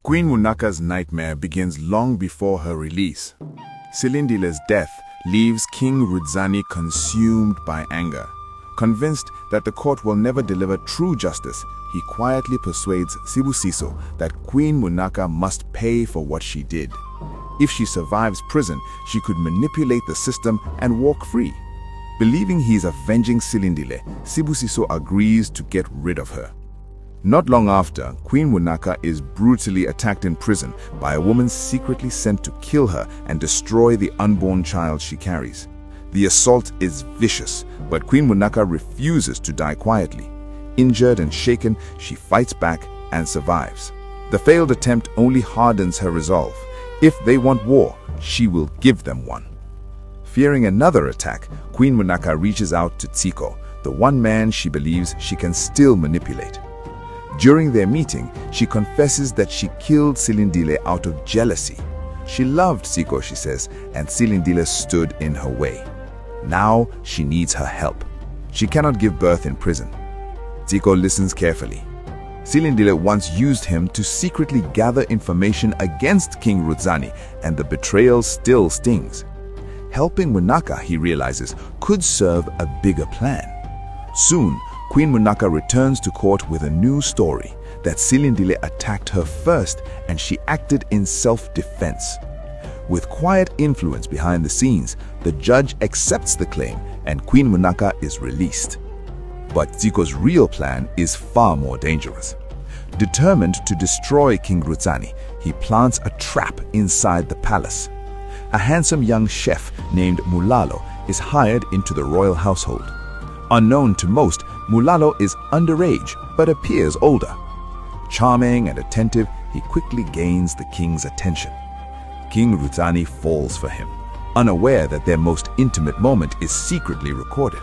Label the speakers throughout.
Speaker 1: Queen Munaka's nightmare begins long before her release. Silindile's death leaves King Rudzani consumed by anger. Convinced that the court will never deliver true justice, he quietly persuades Sibusiso that Queen Munaka must pay for what she did. If she survives prison, she could manipulate the system and walk free. Believing he is avenging Silindile, Sibusiso agrees to get rid of her. Not long after, Queen Munaka is brutally attacked in prison by a woman secretly sent to kill her and destroy the unborn child she carries. The assault is vicious, but Queen Munaka refuses to die quietly. Injured and shaken, she fights back and survives. The failed attempt only hardens her resolve. If they want war, she will give them one. Fearing another attack, Queen Munaka reaches out to Tsiko, the one man she believes she can still manipulate. During their meeting, she confesses that she killed Silindile out of jealousy. She loved Tsiko, she says, and Silindile stood in her way. Now she needs her help. She cannot give birth in prison. Tsiko listens carefully. Silindile once used him to secretly gather information against King Rudzani, and the betrayal still stings. Helping Munaka, he realizes, could serve a bigger plan. Soon, Queen Munaka returns to court with a new story, that Silindile attacked her first and she acted in self-defense. With quiet influence behind the scenes, the judge accepts the claim and Queen Munaka is released. But Tsiko's real plan is far more dangerous. Determined to destroy King Rudzani, he plants a trap inside the palace. A handsome young chef named Mulalo is hired into the royal household. Unknown to most, Mulalo is underage but appears older. Charming and attentive, he quickly gains the king's attention. King Rudzani falls for him, unaware that their most intimate moment is secretly recorded.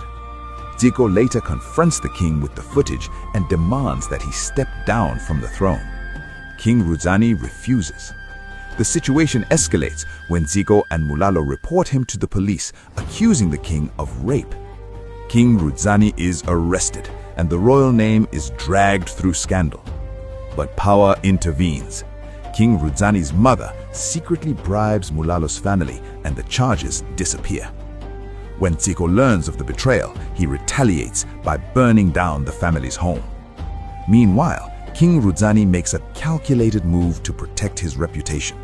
Speaker 1: Tsiko later confronts the king with the footage and demands that he step down from the throne. King Rudzani refuses. The situation escalates when Tsiko and Mulalo report him to the police, accusing the king of rape. King Rudzani is arrested and the royal name is dragged through scandal. But power intervenes. King Rudzani's mother secretly bribes Mulalo's family and the charges disappear. When Tsiko learns of the betrayal, he retaliates by burning down the family's home. Meanwhile, King Rudzani makes a calculated move to protect his reputation.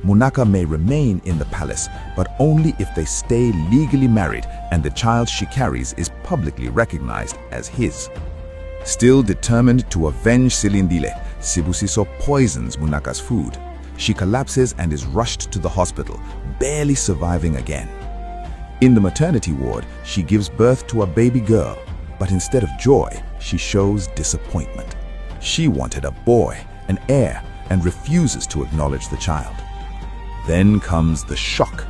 Speaker 1: Munaka may remain in the palace, but only if they stay legally married and the child she carries is publicly recognized as his. Still determined to avenge Silindile, Sibusiso poisons Munaka's food. She collapses and is rushed to the hospital, barely surviving again. In the maternity ward, she gives birth to a baby girl, but instead of joy, she shows disappointment. She wanted a boy, an heir, and refuses to acknowledge the child. Then comes the shock.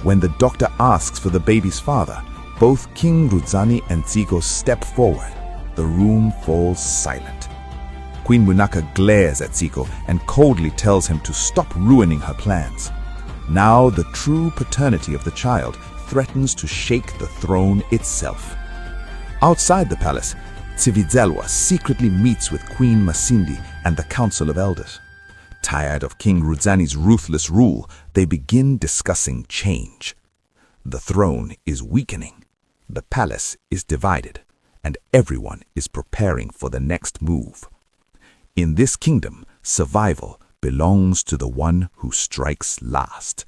Speaker 1: When the doctor asks for the baby's father, both King Rudzani and Tsiko step forward. The room falls silent. Queen Munaka glares at Tsiko and coldly tells him to stop ruining her plans. Now the true paternity of the child threatens to shake the throne itself. Outside the palace, Tsividzelwa secretly meets with Queen Masindi and the Council of Elders. Tired of King Rudzani's ruthless rule, they begin discussing change. The throne is weakening, the palace is divided, and everyone is preparing for the next move. In this kingdom, survival belongs to the one who strikes last.